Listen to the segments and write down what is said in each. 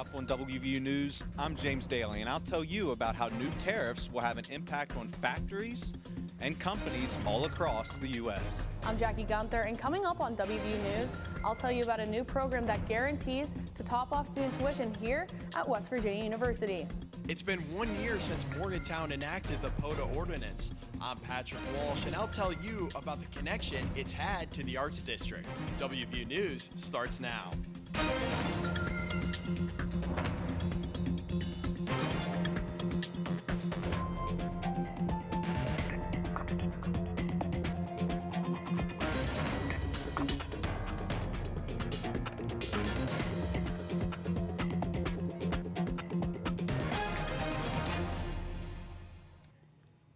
up on WVU News, I'm James Daly, and I'll tell you about how new tariffs will have an impact on factories and companies all across the U.S. I'm Jackie Gunther, and coming up on WVU News, I'll tell you about a new program that guarantees to top off student tuition here at West Virginia University. It's been 1 year since Morgantown enacted the POTA ordinance. I'm Patrick Walsh, and I'll tell you about the connection it's had to the Arts District. WVU News starts now.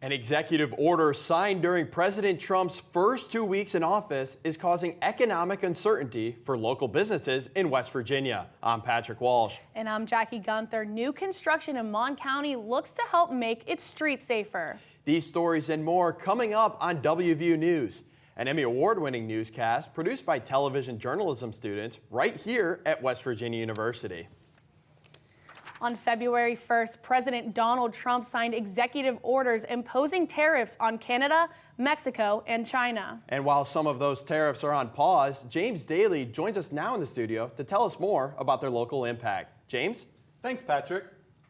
An executive order signed during President Trump's first 2 weeks in office is causing economic uncertainty for local businesses in West Virginia. I'm Patrick Walsh. And I'm Jackie Gunther. New construction in Mon County looks to help make its streets safer. These stories and more coming up on WVU News, an Emmy-award winning newscast produced by television journalism students right here at West Virginia University. On February 1st, President Donald Trump signed executive orders imposing tariffs on Canada, Mexico, and China. And while some of those tariffs are on pause, James Daly joins us now in the studio to tell us more about their local impact. James? Thanks, Patrick.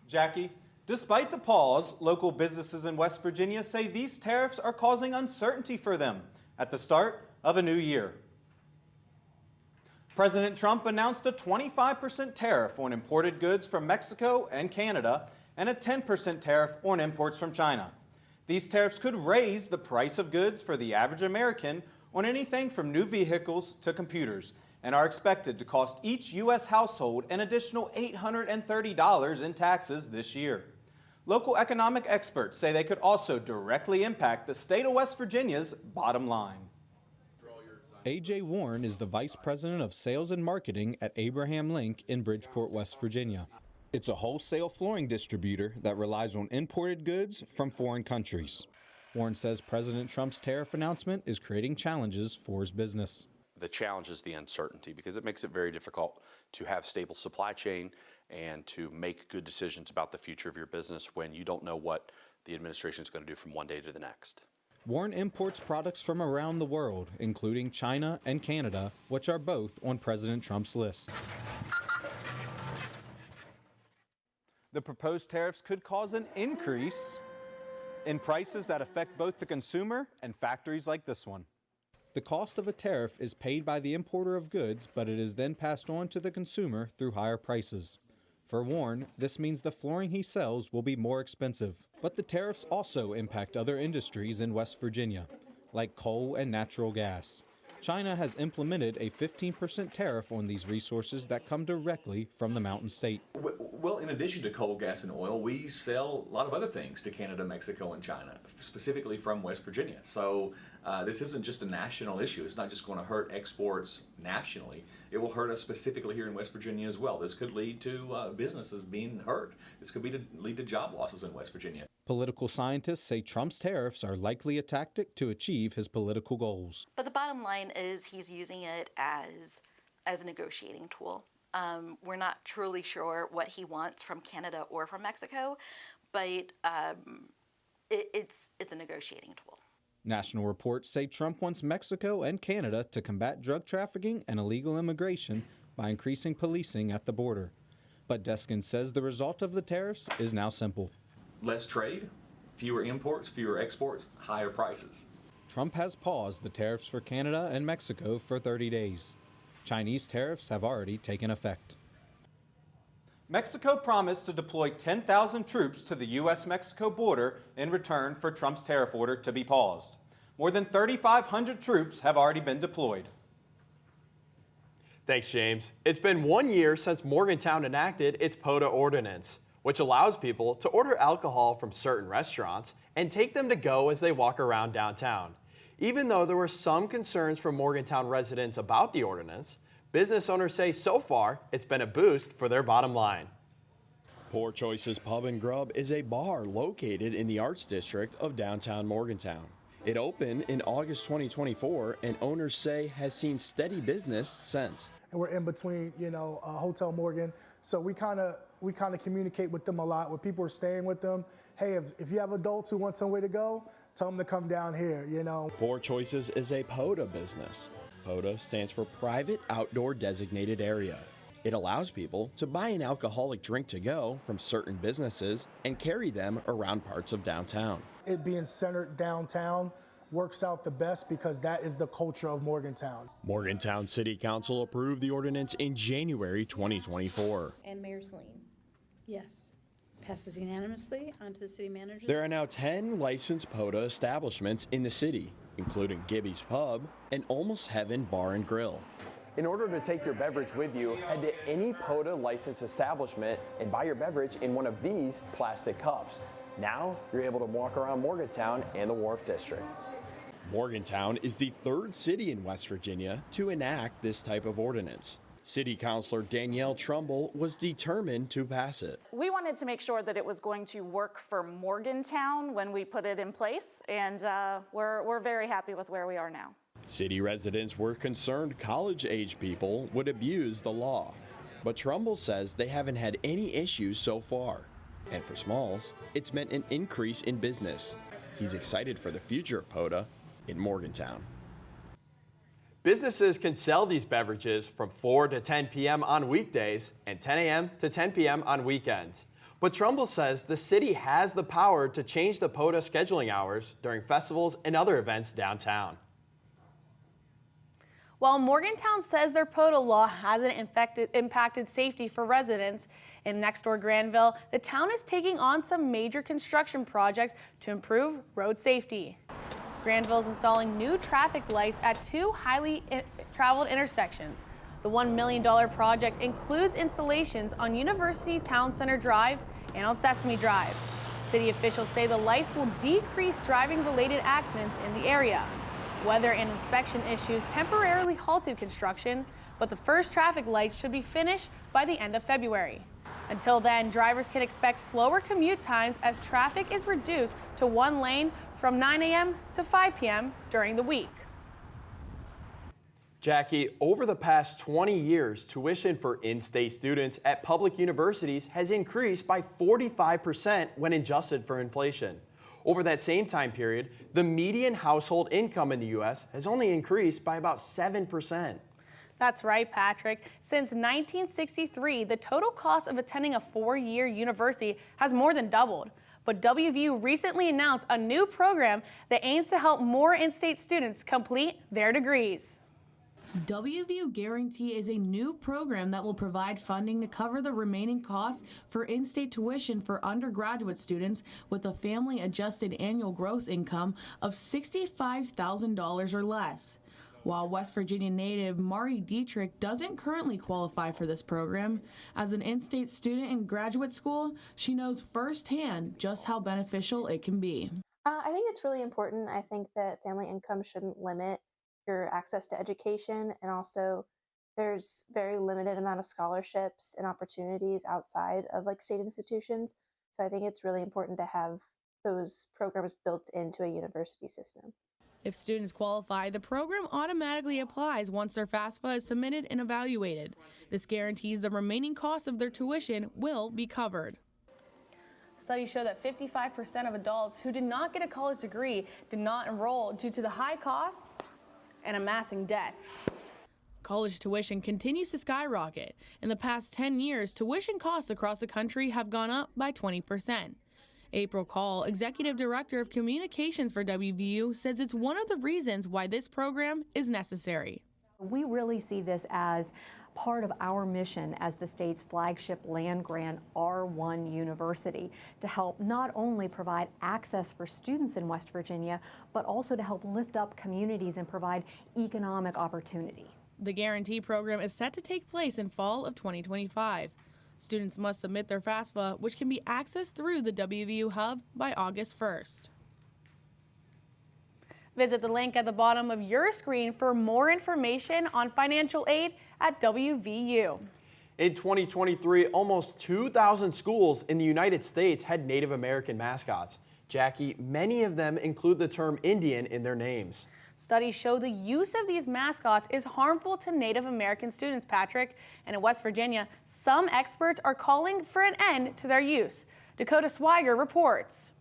Jackie, despite the pause, local businesses in West Virginia say these tariffs are causing uncertainty for them at the start of a new year. President Trump announced a 25% tariff on imported goods from Mexico and Canada and a 10% tariff on imports from China. These tariffs could raise the price of goods for the average American on anything from new vehicles to computers and are expected to cost each U.S. household an additional $830 in taxes this year. Local economic experts say they could also directly impact the state of West Virginia's bottom line. A.J. Warren is the Vice President of Sales and Marketing at Abraham Link in Bridgeport, West Virginia. It's a wholesale flooring distributor that relies on imported goods from foreign countries. Warren says President Trump's tariff announcement is creating challenges for his business. The challenge is the uncertainty because it makes it very difficult to have stable supply chain and to make good decisions about the future of your business when you don't know what the administration is going to do from one day to the next. Warren imports products from around the world, including China and Canada, which are both on President Trump's list. The proposed tariffs could cause an increase in prices that affect both the consumer and factories like this one. The cost of a tariff is paid by the importer of goods, but it is then passed on to the consumer through higher prices. For Warren, this means the flooring he sells will be more expensive. But the tariffs also impact other industries in West Virginia, like coal and natural gas. China has implemented a 15% tariff on these resources that come directly from the mountain state. Well, in addition to coal, gas, and oil, we sell a lot of other things to Canada, Mexico, and China, specifically from West Virginia. So this isn't just a national issue. It's not just going to hurt exports nationally. It will hurt us specifically here in West Virginia as well. This could lead to businesses being hurt. This could lead to job losses in West Virginia. Political scientists say Trump's tariffs are likely a tactic to achieve his political goals. But the bottom line is he's using it as a negotiating tool. We're not truly sure what he wants from Canada or from Mexico, but it's a negotiating tool. National reports say Trump wants Mexico and Canada to combat drug trafficking and illegal immigration by increasing policing at the border. But Deskin says the result of the tariffs is now simple. Less trade, fewer imports, fewer exports, higher prices. Trump has paused the tariffs for Canada and Mexico for 30 days. Chinese tariffs have already taken effect. Mexico promised to deploy 10,000 troops to the U.S.-Mexico border in return for Trump's tariff order to be paused. More than 3,500 troops have already been deployed. Thanks, James. It's been 1 year since Morgantown enacted its POTA ordinance, which allows people to order alcohol from certain restaurants and take them to go as they walk around downtown. Even though there were some concerns from Morgantown residents about the ordinance, business owners say so far it's been a boost for their bottom line. Poor Choices Pub and Grub is a bar located in the Arts District of downtown Morgantown. It opened in August 2024, and owners say has seen steady business since. And we're in between, Hotel Morgan, so we kind of communicate with them a lot. When people are staying with them, hey, if you have adults who want somewhere to go, tell them to come down here. Poor Choices is a POTA business. POTA stands for Private Outdoor Designated Area. It allows people to buy an alcoholic drink to go from certain businesses and carry them around parts of downtown. It being centered downtown works out the best because that is the culture of Morgantown. Morgantown City Council approved the ordinance in January 2024. And Mayor Celine. Yes. Passes unanimously. On to the city manager. There are now 10 licensed POTA establishments in the city, including Gibby's Pub and Almost Heaven Bar and Grill. In order to take your beverage with you, head to any POTA licensed establishment and buy your beverage in one of these plastic cups. Now you're able to walk around Morgantown and the Wharf District. Morgantown is the third city in West Virginia to enact this type of ordinance. City Councilor Danielle Trumbull was determined to pass it. We wanted to make sure that it was going to work for Morgantown when we put it in place, and we're very happy with where we are now. City residents were concerned college-age people would abuse the law, but Trumbull says they haven't had any issues so far. And for Smalls, it's meant an increase in business. He's excited for the future of POTA in Morgantown. Businesses can sell these beverages from 4 to 10 p.m. on weekdays and 10 a.m. to 10 p.m. on weekends. But Trumbull says the city has the power to change the POTA scheduling hours during festivals and other events downtown. While Morgantown says their POTA law hasn't impacted safety for residents, in next-door Granville, the town is taking on some major construction projects to improve road safety. Granville is installing new traffic lights at 2 highly traveled intersections. The $1 million project includes installations on University Town Center Drive and on Sesame Drive. City officials say the lights will decrease driving-related accidents in the area. Weather and inspection issues temporarily halted construction, but the first traffic lights should be finished by the end of February. Until then, drivers can expect slower commute times as traffic is reduced to 1 lane from 9 a.m. to 5 p.m. during the week. Jackie, over the past 20 years, tuition for in-state students at public universities has increased by 45% when adjusted for inflation. Over that same time period, the median household income in the U.S. has only increased by about 7%. That's right, Patrick. Since 1963, the total cost of attending a 4-year university has more than doubled. But WVU recently announced a new program that aims to help more in-state students complete their degrees. WVU Guarantee is a new program that will provide funding to cover the remaining costs for in-state tuition for undergraduate students with a family-adjusted annual gross income of $65,000 or less. While West Virginia native Mari Dietrich doesn't currently qualify for this program, as an in-state student in graduate school, she knows firsthand just how beneficial it can be. I think it's really important. I think that family income shouldn't limit your access to education, and also there's very limited amount of scholarships and opportunities outside of state institutions. So I think it's really important to have those programs built into a university system. If students qualify, the program automatically applies once their FAFSA is submitted and evaluated. This guarantees the remaining costs of their tuition will be covered. Studies show that 55% of adults who did not get a college degree did not enroll due to the high costs and amassing debts. College tuition continues to skyrocket. In the past 10 years, tuition costs across the country have gone up by 20%. April Call, Executive Director of Communications for WVU, says it's one of the reasons why this program is necessary. We really see this as part of our mission as the state's flagship land-grant R1 university to help not only provide access for students in West Virginia, but also to help lift up communities and provide economic opportunity. The Guarantee program is set to take place in fall of 2025. Students must submit their FAFSA, which can be accessed through the WVU Hub by August 1st. Visit the link at the bottom of your screen for more information on financial aid at WVU. In 2023, almost 2,000 schools in the United States had Native American mascots. Jackie, many of them include the term Indian in their names. Studies show the use of these mascots is harmful to Native American students, Patrick. And in West Virginia, some experts are calling for an end to their use. Dakota Swiger reports.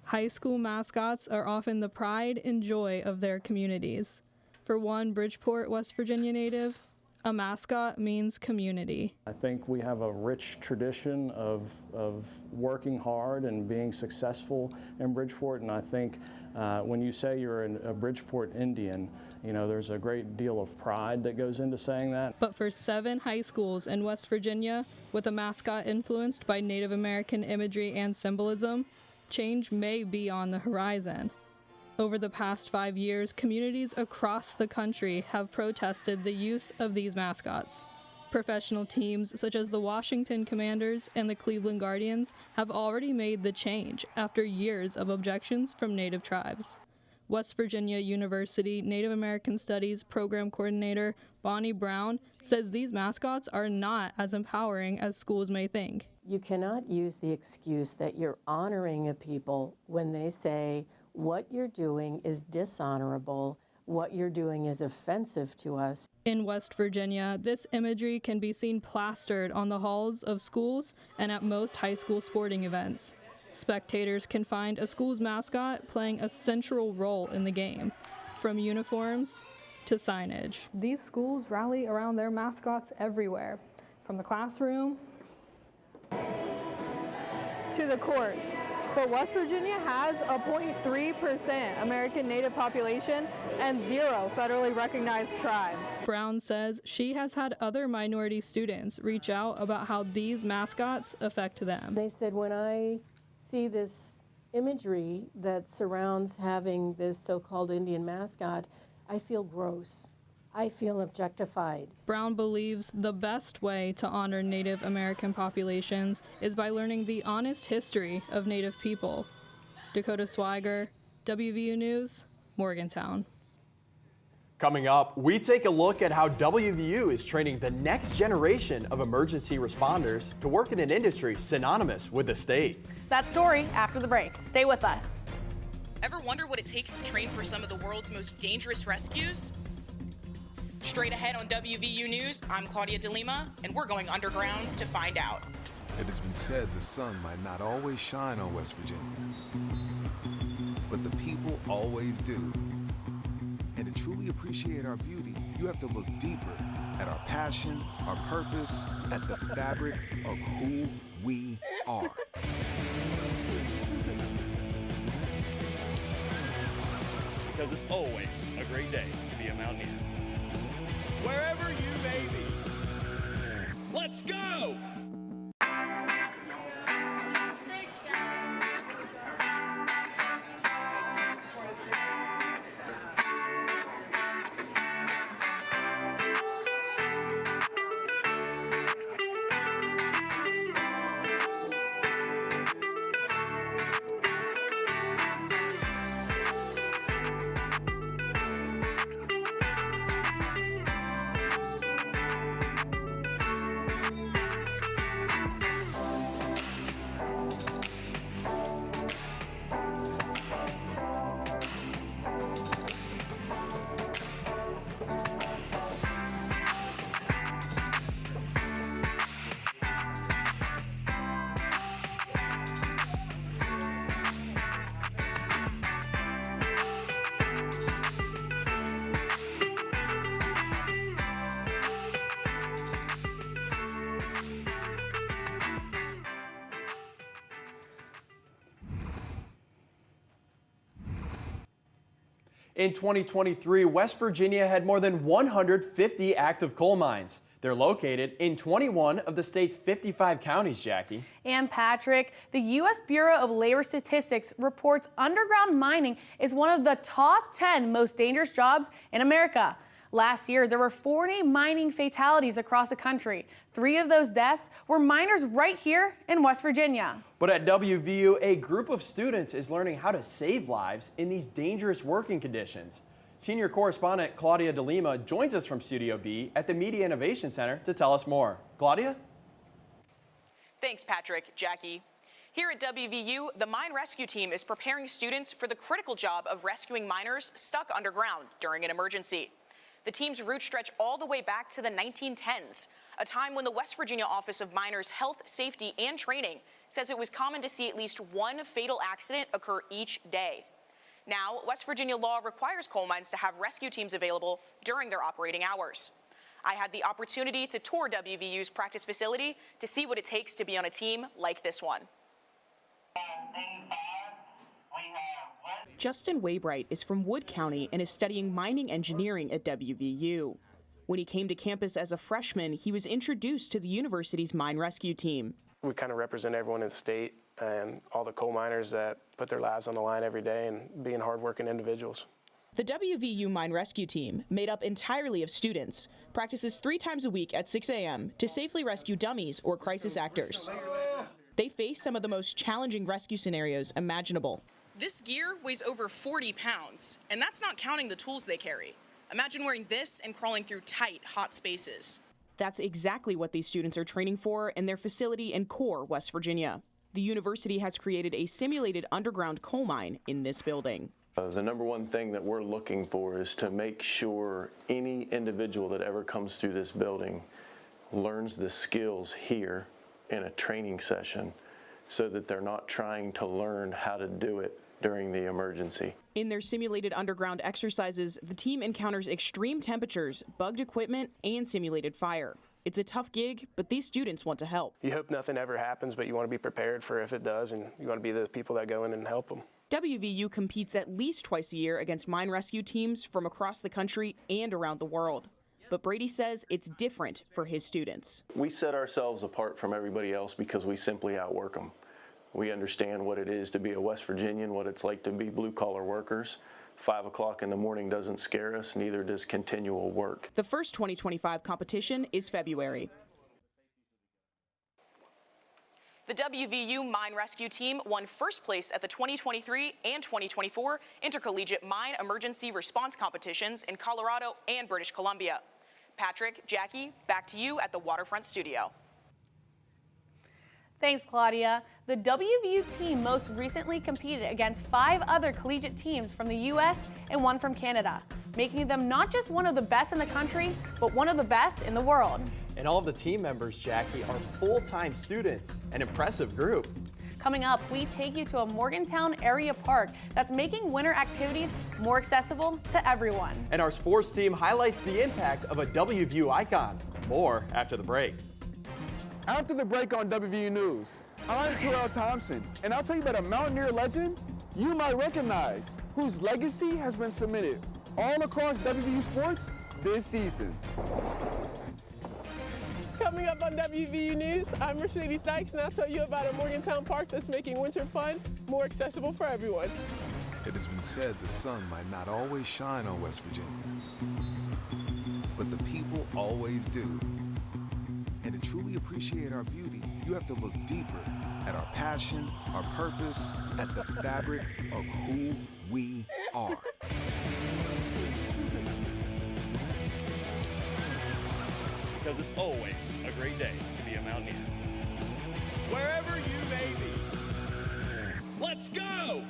High school mascots are often the pride and joy of their communities. For one Bridgeport, West Virginia native, a mascot means community. I think we have a rich tradition of working hard and being successful in Bridgeport, and I think when you say you're a Bridgeport Indian, you know, there's a great deal of pride that goes into saying that. But for 7 high schools in West Virginia with a mascot influenced by Native American imagery and symbolism, change may be on the horizon. Over the past 5 years, communities across the country have protested the use of these mascots. Professional teams such as the Washington Commanders and the Cleveland Guardians have already made the change after years of objections from Native tribes. West Virginia University Native American Studies Program Coordinator Bonnie Brown says these mascots are not as empowering as schools may think. You cannot use the excuse that you're honoring a people when they say, what you're doing is dishonorable, what you're doing is offensive to us. In West Virginia, this imagery can be seen plastered on the halls of schools and at most high school sporting events. Spectators can find a school's mascot playing a central role in the game, from uniforms to signage. These schools rally around their mascots everywhere, from the classroom to the courts. But West Virginia has a 0.3% American Native population and 0 federally recognized tribes. Brown says she has had other minority students reach out about how these mascots affect them. They said, when I see this imagery that surrounds having this so-called Indian mascot, I feel gross. I feel objectified. Brown believes the best way to honor Native American populations is by learning the honest history of Native people. Dakota Swiger, WVU News, Morgantown. Coming up, we take a look at how WVU is training the next generation of emergency responders to work in an industry synonymous with the state. That story after the break. Stay with us. Ever wonder what it takes to train for some of the world's most dangerous rescues? Straight ahead on WVU News, I'm Claudia DeLima, and we're going underground to find out. It has been said the sun might not always shine on West Virginia, but the people always do. And to truly appreciate our beauty, you have to look deeper at our passion, our purpose, at the fabric of who we are. Because it's always a great day to be a Mountaineer. Wherever you may be. Let's go! In 2023, West Virginia had more than 150 active coal mines. They're located in 21 of the state's 55 counties, Jackie. And Patrick, the U.S. Bureau of Labor Statistics reports underground mining is one of the top 10 most dangerous jobs in America. Last year, there were 40 mining fatalities across the country. 3 of those deaths were miners right here in West Virginia. But at WVU, a group of students is learning how to save lives in these dangerous working conditions. Senior correspondent Claudia DeLima joins us from Studio B at the Media Innovation Center to tell us more. Claudia? Thanks, Patrick. Jackie. Here at WVU, the Mine Rescue Team is preparing students for the critical job of rescuing miners stuck underground during an emergency. The team's roots stretch all the way back to the 1910s, a time when the West Virginia Office of Miners Health, Safety, and Training says it was common to see at least one fatal accident occur each day. Now, West Virginia law requires coal mines to have rescue teams available during their operating hours. I had the opportunity to tour WVU's practice facility to see what it takes to be on a team like this one. Justin Waybright is from Wood County and is studying mining engineering at WVU. When he came to campus as a freshman, he was introduced to the university's mine rescue team. We kind of represent everyone in the state and all the coal miners that put their lives on the line every day and being hardworking individuals. The WVU Mine Rescue Team, made up entirely of students, practices 3 times a week at 6 a.m. to safely rescue dummies or crisis actors. They face some of the most challenging rescue scenarios imaginable. This gear weighs over 40 pounds, and that's not counting the tools they carry. Imagine wearing this and crawling through tight, hot spaces. That's exactly what these students are training for in their facility in Core, West Virginia. The university has created a simulated underground coal mine in this building. The number one thing that we're looking for is to make sure any individual that ever comes through this building learns the skills here in a training session so that they're not trying to learn how to do it during the emergency. In their simulated underground exercises, the team encounters extreme temperatures, bugged equipment, and simulated fire. It's a tough gig, but these students want to help. You hope nothing ever happens, but you want to be prepared for if it does, and you want to be the people that go in and help them. WVU competes at least twice a year against mine rescue teams from across the country and around the world. But Brady says it's different for his students. We set ourselves apart from everybody else because we simply outwork them. We understand what it is to be a West Virginian, what it's like to be blue-collar workers. 5 o'clock in the morning doesn't scare us, neither does continual work. The first 2025 competition is February. The WVU Mine Rescue Team won first place at the 2023 and 2024 Intercollegiate Mine Emergency Response Competitions in Colorado and British Columbia. Patrick, Jackie, back to you at the Waterfront Studio. Thanks, Claudia. The WVU team most recently competed against 5 other collegiate teams from the U.S. and 1 from Canada, making them not just one of the best in the country, but one of the best in the world. And all of the team members, Jackie, are full-time students, an impressive group. Coming up, we take you to a Morgantown area park that's making winter activities more accessible to everyone. And our sports team highlights the impact of a WVU icon. More after the break. After the break on WVU News, I'm Terrell Thompson, and I'll tell you about a Mountaineer legend you might recognize, whose legacy has been cemented all across WVU sports this season. Coming up on WVU News, I'm Mercedes Dykes, and I'll tell you about a Morgantown park that's making winter fun more accessible for everyone. It has been said the sun might not always shine on West Virginia, but the people always do. And to truly appreciate our beauty, you have to look deeper at our passion, our purpose, at the fabric of who we are. Because it's always a great day to be a Mountaineer. Wherever you may be, let's go!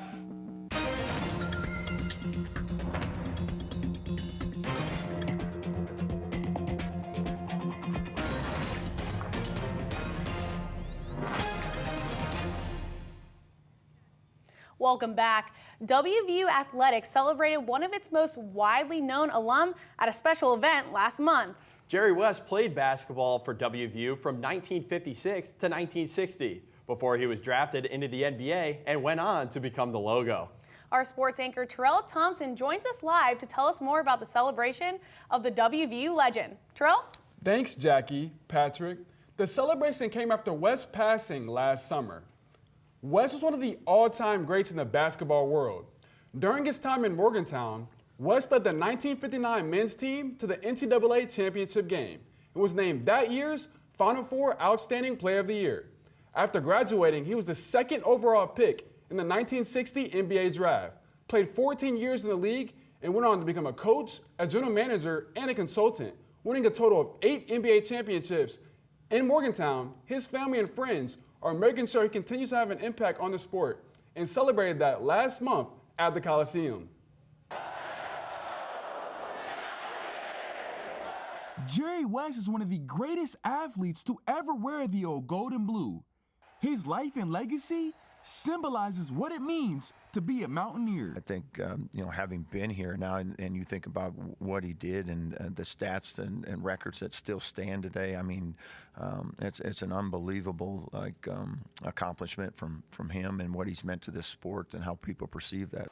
Welcome back. WVU Athletics celebrated one of its most widely known alum at a special event last month. Jerry West played basketball for WVU from 1956 to 1960 before he was drafted into the NBA and went on to become the logo. Our sports anchor Terrell Thompson joins us live to tell us more about the celebration of the WVU legend. Terrell? Thanks, Jackie, Patrick. The celebration came after West's passing last summer. West was one of the all-time greats in the basketball world. During his time in Morgantown, West led the 1959 men's team to the NCAA championship game and was named that year's Final Four Outstanding Player of the Year. After graduating, he was the 2nd overall pick in the 1960 NBA draft, played 14 years in the league, and went on to become a coach, a general manager, and a consultant, winning a total of 8 NBA championships In Morgantown, his family and friends are making sure he continues to have an impact on the sport and celebrated that last month at the Coliseum. Jerry West is one of the greatest athletes to ever wear the old gold and blue. His life and legacy symbolizes what it means to be a Mountaineer. I think, having been here now and you think about what he did and the stats and records that still stand today, I mean, it's an unbelievable accomplishment from him and what he's meant to this sport and how people perceive that.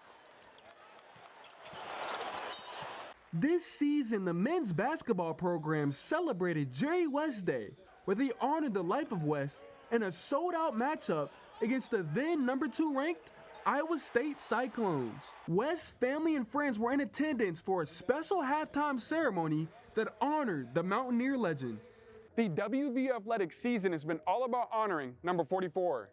This season, the men's basketball program celebrated Jerry West Day, where they honored the life of West in a sold-out matchup against the then #2 ranked Iowa State Cyclones. West's family and friends were in attendance for a special halftime ceremony that honored the Mountaineer legend. The WVU athletics season has been all about honoring number 44.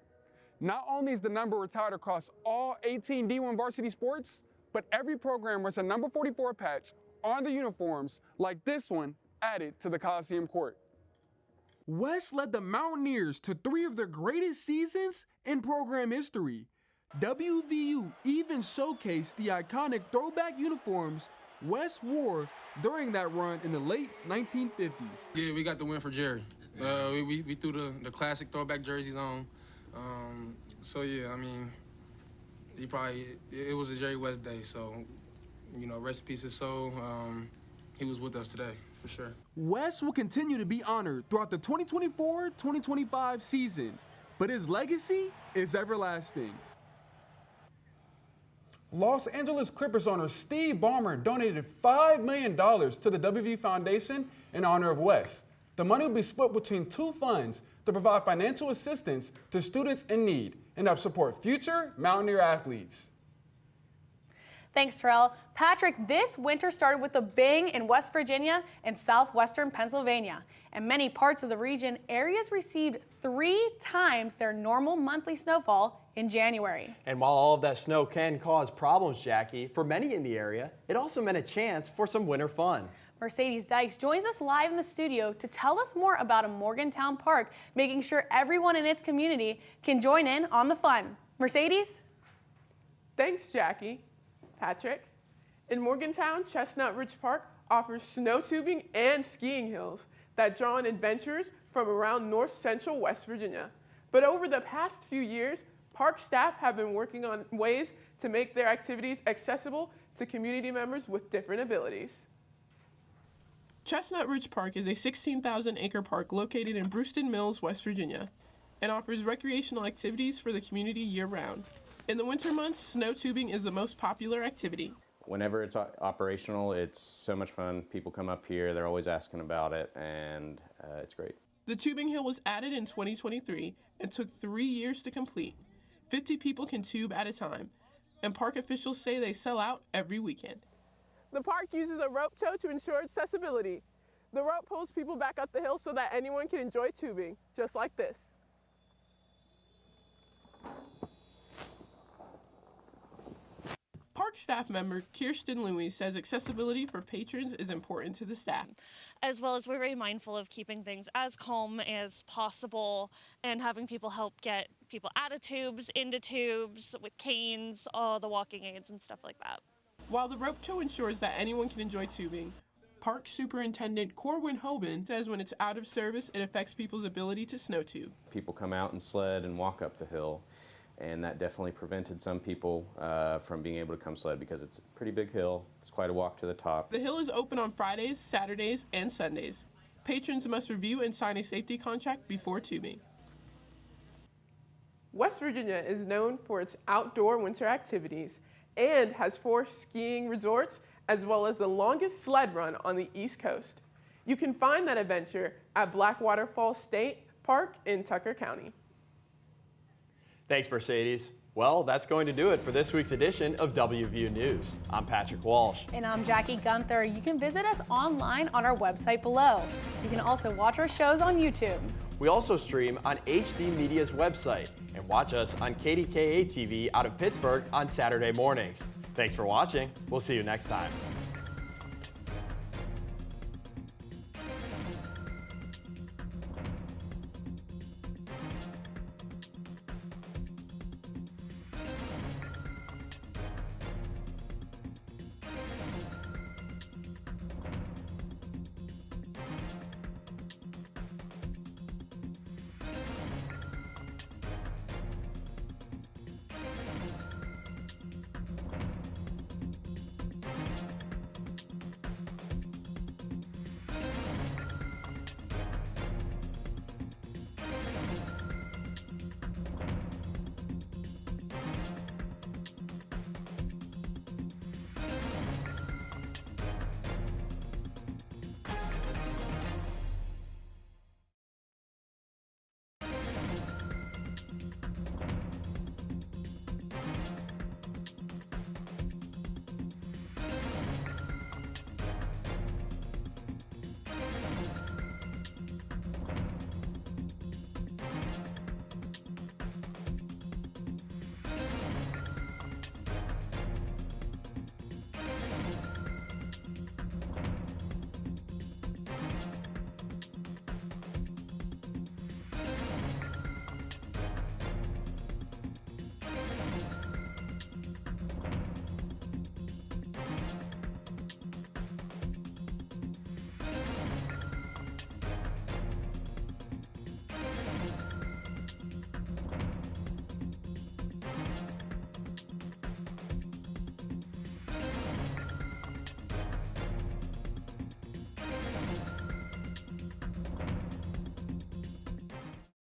Not only is the number retired across all 18 D1 varsity sports, but every program wears a number 44 patch on the uniforms like this one added to the Coliseum court. West led the Mountaineers to 3 of their greatest seasons in program history. WVU even showcased the iconic throwback uniforms West wore during that run in the late 1950s. Yeah, we got the win for Jerry. We threw the classic throwback jerseys on. So yeah, I mean, it was a Jerry West day, so, rest in peace his soul. He was with us today, for sure. West will continue to be honored throughout the 2024-2025 season, but his legacy is everlasting. Los Angeles Clippers owner Steve Ballmer donated $5 million to the WVU Foundation in honor of West. The money will be split between 2 funds to provide financial assistance to students in need and help support future Mountaineer athletes. Thanks, Terrell. Patrick, this winter started with a bang in West Virginia and southwestern Pennsylvania. In many parts of the region, areas received 3 times their normal monthly snowfall in January. And while all of that snow can cause problems, Jackie, for many in the area, it also meant a chance for some winter fun. Mercedes Dykes joins us live in the studio to tell us more about a Morgantown park, making sure everyone in its community can join in on the fun. Mercedes? Thanks, Jackie. Patrick. In Morgantown, Chestnut Ridge Park offers snow tubing and skiing hills that draw in adventurers from around north central West Virginia. But over the past few years, park staff have been working on ways to make their activities accessible to community members with different abilities. Chestnut Ridge Park is a 16,000-acre park located in Brewston Mills, West Virginia, and offers recreational activities for the community year-round. In the winter months, snow tubing is the most popular activity. Whenever it's operational, it's so much fun. People come up here, they're always asking about it, and it's great. The tubing hill was added in 2023 and took 3 years to complete. 50 people can tube at a time, and park officials say they sell out every weekend. The park uses a rope tow to ensure accessibility. The rope pulls people back up the hill so that anyone can enjoy tubing, just like this. Park staff member Kirsten Louie says accessibility for patrons is important to the staff. As well as we're very mindful of keeping things as calm as possible and having people help get people out of tubes, into tubes, with canes, all the walking aids and stuff like that. While the rope tow ensures that anyone can enjoy tubing, Park Superintendent Corwin Hoban says when it's out of service, it affects people's ability to snow tube. People come out and sled and walk up the hill, and that definitely prevented some people from being able to come sled because it's a pretty big hill. It's quite a walk to the top. The hill is open on Fridays, Saturdays, and Sundays. Patrons must review and sign a safety contract before tubing. West Virginia is known for its outdoor winter activities and has 4 skiing resorts as well as the longest sled run on the East Coast. You can find that adventure at Blackwater Falls State Park in Tucker County. Thanks, Mercedes. Well, that's going to do it for this week's edition of WVU News. I'm Patrick Walsh. And I'm Jackie Gunther. You can visit us online on our website below. You can also watch our shows on YouTube. We also stream on HD Media's website and watch us on KDKA TV out of Pittsburgh on Saturday mornings. Thanks for watching. We'll see you next time.